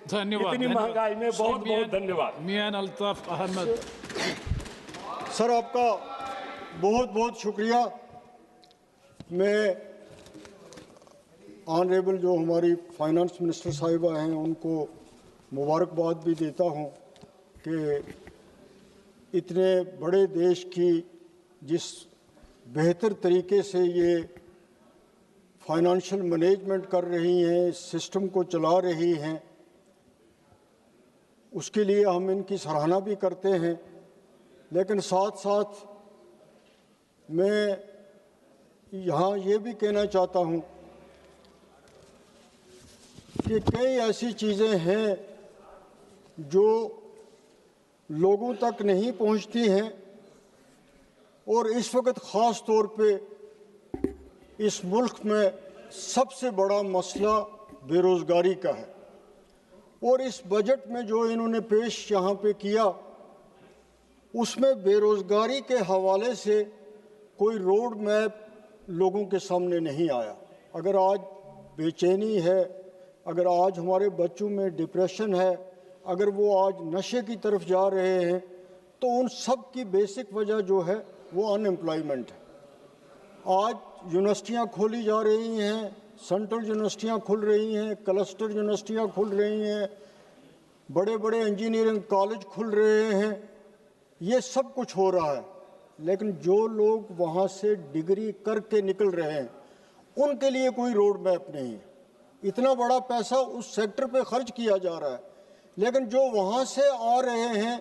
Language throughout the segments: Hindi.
धन्यवाद। इतनी महंगाई में बहुत बहुत धन्यवाद। मियां अल्ताफ अहमद। सर, आपका बहुत बहुत शुक्रिया। मैं ऑनरेबल जो हमारी फाइनेंस मिनिस्टर साहिबा हैं उनको मुबारकबाद भी देता हूं कि इतने बड़े देश की जिस बेहतर तरीके से ये फाइनेंशियल मैनेजमेंट कर रही हैं, इस सिस्टम को चला रही हैं, उसके लिए हम इनकी सराहना भी करते हैं। लेकिन साथ साथ मैं यहाँ ये भी कहना चाहता हूँ कि कई ऐसी चीज़ें हैं जो लोगों तक नहीं पहुँचती हैं और इस वक्त ख़ास तौर पे इस मुल्क में सबसे बड़ा मसला बेरोज़गारी का है। और इस बजट में जो इन्होंने पेश यहाँ पे किया उसमें बेरोज़गारी के हवाले से कोई रोड मैप लोगों के सामने नहीं आया। अगर आज बेचैनी है, अगर आज हमारे बच्चों में डिप्रेशन है, अगर वो आज नशे की तरफ जा रहे हैं, तो उन सब की बेसिक वजह जो है वो अनएम्प्लॉयमेंट है। आज यूनिवर्सिटियाँ खोली जा रही हैं, सेंट्रल यूनिवर्सिटियाँ खुल रही हैं, क्लस्टर यूनिवर्सिटियाँ खुल रही हैं, बड़े बड़े इंजीनियरिंग कॉलेज खुल रहे हैं, ये सब कुछ हो रहा है। लेकिन जो लोग वहाँ से डिग्री करके निकल रहे हैं उनके लिए कोई रोड मैप नहीं है। इतना बड़ा पैसा उस सेक्टर पे खर्च किया जा रहा है, लेकिन जो वहाँ से आ रहे हैं,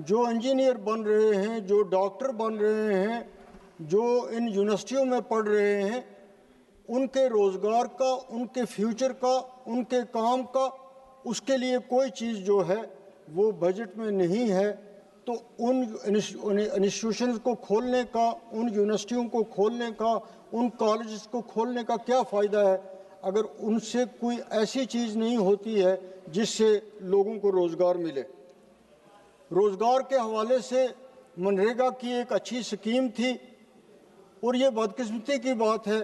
जो इंजीनियर बन रहे हैं, जो डॉक्टर बन रहे हैं, जो इन यूनिवर्सिटियों में पढ़ रहे हैं, उनके रोज़गार का, उनके फ्यूचर का, उनके काम का, उसके लिए कोई चीज़ जो है वो बजट में नहीं है। तो उन इंस्टीट्यूशंस को खोलने का, उन यूनिवर्सिटियों को खोलने का, उन कॉलेजेस को खोलने का क्या फ़ायदा है अगर उनसे कोई ऐसी चीज़ नहीं होती है जिससे लोगों को रोज़गार मिले। रोज़गार के हवाले से मनरेगा की एक अच्छी स्कीम थी और ये बदकिस्मती की बात है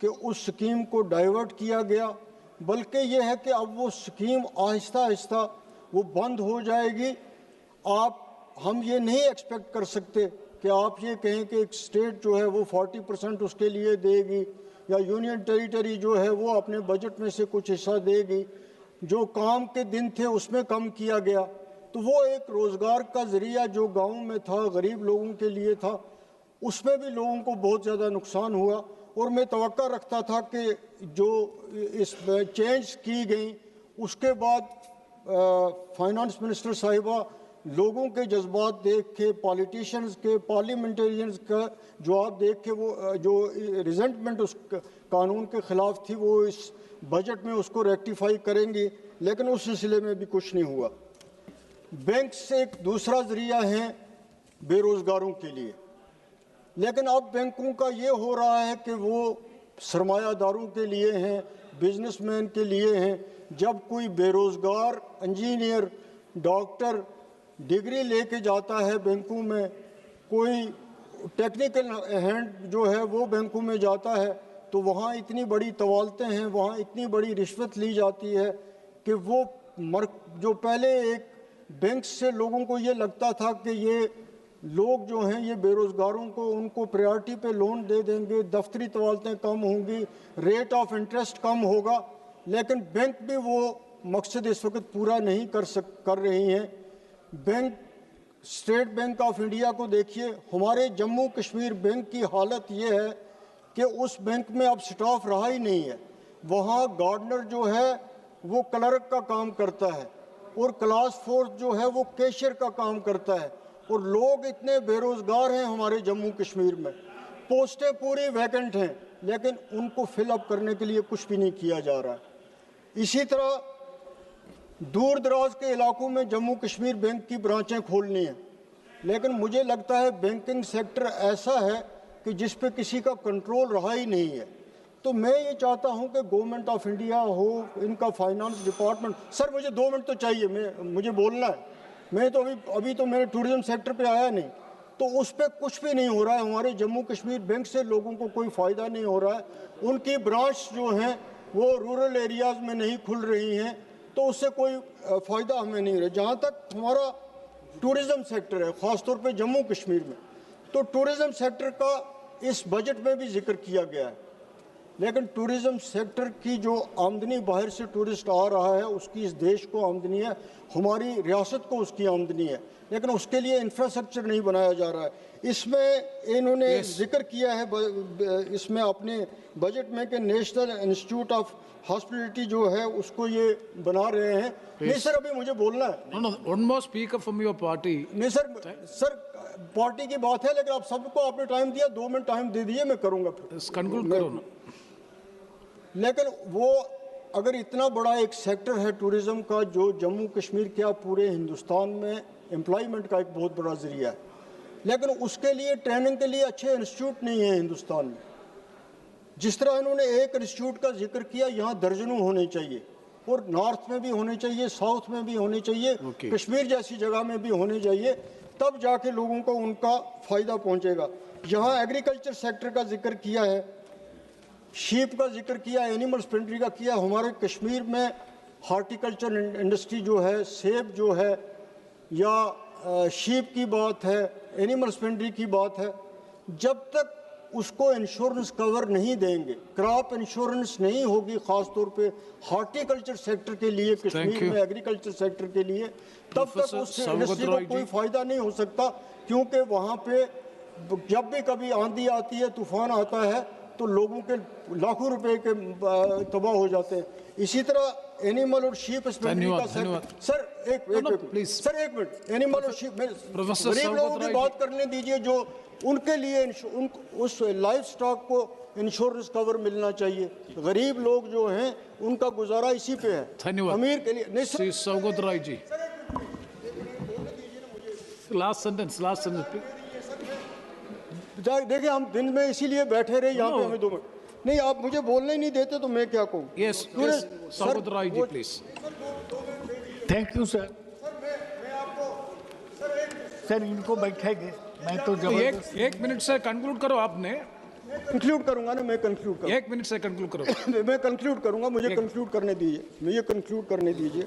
कि उस स्कीम को डाइवर्ट किया गया। बल्कि ये है कि अब वो स्कीम आहिस्ता आहिस्ता वो बंद हो जाएगी। हम ये नहीं एक्सपेक्ट कर सकते कि आप ये कहें कि एक स्टेट जो है वो 40% उसके लिए देगी या यूनियन टेरिटरी जो है वो अपने बजट में से कुछ हिस्सा देगी। जो काम के दिन थे उसमें कम किया गया, तो वो एक रोज़गार का ज़रिया जो गाँव में था, गरीब लोगों के लिए था, उसमें भी लोगों को बहुत ज़्यादा नुकसान हुआ। और मैं तवक्का रखता था कि जो इसमें चेंज की गई उसके बाद फाइनेंस मिनिस्टर साहिबा लोगों के जज्बात देख के, पॉलिटिशियंस के, पार्लियामेंटेरियंस का जवाब देख के, वो जो रिजेंटमेंट उस कानून के ख़िलाफ़ थी वो इस बजट में उसको रेक्टिफाई करेंगी। लेकिन उस सिलसिले में भी कुछ नहीं हुआ। बैंक से एक दूसरा ज़रिया है बेरोज़गारों के लिए, लेकिन अब बैंकों का ये हो रहा है कि वो सरमायादारों के लिए हैं, बिजनेसमैन के लिए हैं। जब कोई बेरोज़गार इंजीनियर, डॉक्टर डिग्री लेके जाता है बैंकों में, कोई टेक्निकल हैंड जो है वो बैंकों में जाता है, तो वहाँ इतनी बड़ी तवालतें हैं, वहाँ इतनी बड़ी रिश्वत ली जाती है कि वो जो पहले एक बैंक से लोगों को ये लगता था कि ये लोग जो हैं ये बेरोज़गारों को उनको प्रायोरिटी पे लोन दे देंगे, दफ्तरी तवालतें कम होंगी, रेट ऑफ इंटरेस्ट कम होगा, लेकिन बैंक भी वो मकसद इस वक्त पूरा नहीं कर रही हैं। Bank, state bank of India को देखिए, हमारे जम्मू कश्मीर बैंक की हालत ये है कि उस बैंक में अब स्टाफ रहा ही नहीं है। वहाँ गार्डनर जो है वो क्लर्क का काम करता है और क्लास फोर्स जो है वो कैशियर का काम करता है, और लोग इतने बेरोज़गार हैं हमारे जम्मू कश्मीर में। पोस्टें पूरी वैकेंट हैं, लेकिन उनको फिलअप करने के लिए कुछ भी नहीं किया जा रहा है। इसी तरह दूर दराज के इलाकों में जम्मू कश्मीर बैंक की ब्रांचें खोलनी हैं, लेकिन मुझे लगता है बैंकिंग सेक्टर ऐसा है कि जिस पे किसी का कंट्रोल रहा ही नहीं है। तो मैं ये चाहता हूं कि गवर्नमेंट ऑफ इंडिया हो, इनका फाइनेंस डिपार्टमेंट। सर मुझे 2 मिनट तो चाहिए, मुझे बोलना है। मैं तो अभी तो मेरे टूरिज्म सेक्टर पे आया नहीं, तो उस पर कुछ भी नहीं हो रहा है। हमारे जम्मू कश्मीर बैंक से लोगों को कोई फ़ायदा नहीं हो रहा है। उनकी ब्रांच जो हैं वो रूरल एरियाज़ में नहीं खुल रही हैं, तो उससे कोई फ़ायदा हमें नहीं रहा। जहाँ तक हमारा टूरिज़्म सेक्टर है, ख़ासतौर पे जम्मू कश्मीर में, तो टूरिज़्म सेक्टर का इस बजट में भी जिक्र किया गया है, लेकिन टूरिज़्म सेक्टर की जो आमदनी बाहर से टूरिस्ट आ रहा है उसकी इस देश को आमदनी है, हमारी रियासत को उसकी आमदनी है, लेकिन उसके लिए इंफ्रास्ट्रक्चर नहीं बनाया जा रहा है। इसमें इन्होंने जिक्र किया है इसमें अपने बजट में कि नेशनल इंस्टीट्यूट ऑफ हॉस्पिटलिटी जो है उसको ये बना रहे हैं। नहीं सर, अभी मुझे बोलना है। No, one more speaker from your party. नहीं सर पार्टी की बात है, लेकिन आप सबको आपने टाइम दिया, 2 मिनट टाइम दे दिए, मैं करूंगा फिर। Conclude करो ना। लेकिन वो अगर इतना बड़ा एक सेक्टर है टूरिज्म का जो जम्मू कश्मीर क्या पूरे हिंदुस्तान में एम्प्लॉयमेंट का एक बहुत बड़ा जरिया है, लेकिन उसके लिए ट्रेनिंग के लिए अच्छे इंस्टीट्यूट नहीं है हिंदुस्तान में। जिस तरह इन्होंने एक इंस्टीट्यूट का जिक्र किया, यहाँ दर्जनों होने चाहिए, और नॉर्थ में भी होने चाहिए, साउथ में भी होने चाहिए, कश्मीर जैसी जगह में भी होने चाहिए, तब जाके लोगों को उनका फ़ायदा पहुँचेगा। यहाँ एग्रीकल्चर सेक्टर का जिक्र किया है, शीप का जिक्र किया, एनिमल हस्बेंड्री का किया। हमारे कश्मीर में हार्टिकल्चर इंडस्ट्री जो है, सेब जो है, या शीप की बात है, एनिमल हस्बेंड्री की बात है, जब तक उसको इंश्योरेंस कवर नहीं देंगे, क्रॉप इंश्योरेंस नहीं होगी, ख़ास तौर पे हार्टिकल्चर सेक्टर के लिए, कश्मीर में एग्रीकल्चर सेक्टर के लिए, तब तक उस इंडस्ट्री को कोई फ़ायदा नहीं हो सकता, क्योंकि वहाँ पे जब भी कभी आंधी आती है, तूफान आता है, तो लोगों के लाखों रुपए के तबाह हो जाते हैं। इसी तरह एनिमल और शीप हस्बेंड्री का सर एक मिनट, एनिमल और शीप, गरीब लोगों की बात करने दीजिए, जो उनके लिए उस लाइफ स्टॉक को इंश्योरेंस कवर मिलना चाहिए। गरीब लोग जो हैं उनका गुजारा इसी पे है, अमीर के लिए नहीं। श्री सौगत राय जी, लास्ट सेंटेंस देखिए, हम दिन में इसीलिए बैठे रहे यहाँ पे, हमें 2 मिनट नहीं, आप मुझे बोलने ही नहीं देते तो मैं क्या कहूँ। Yes, Saugata Roy ji please. Thank you sir. Sir इनको बैठेंगे, मैं तो एक मिनट से कंक्लूड करो। आपने कंक्लूड करूंगा ना, मैं कंक्लूड करूँ, 1 मिनट से कंक्लूड करो। मैं कंक्लूड करूंगा, मुझे कंक्लूड करने दीजिए,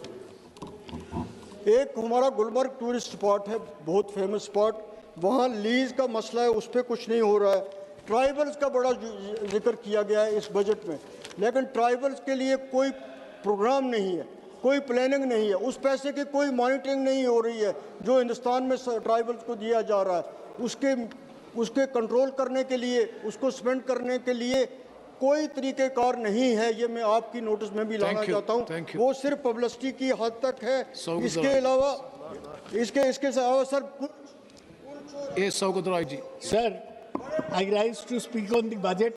एक हमारा गुलमर्ग टूरिस्ट स्पॉट है, बहुत फेमस स्पॉट, वहाँ लीज का मसला है, उस पर कुछ नहीं हो रहा है। ट्राइबल्स का बड़ा जिक्र किया गया है इस बजट में, लेकिन ट्राइबल्स के लिए कोई प्रोग्राम नहीं है, कोई प्लानिंग नहीं है, उस पैसे की कोई मॉनिटरिंग नहीं हो रही है जो हिंदुस्तान में ट्राइबल्स को दिया जा रहा है। उसके कंट्रोल करने के लिए, उसको स्पेंड करने के लिए कोई तरीक़ेकार नहीं है। ये मैं आपकी नोटिस में भी लाना चाहता हूँ। वो सिर्फ पब्लिसिटी की हद तक है, इसके अलावा sir Sir, I rise to speak on the budget.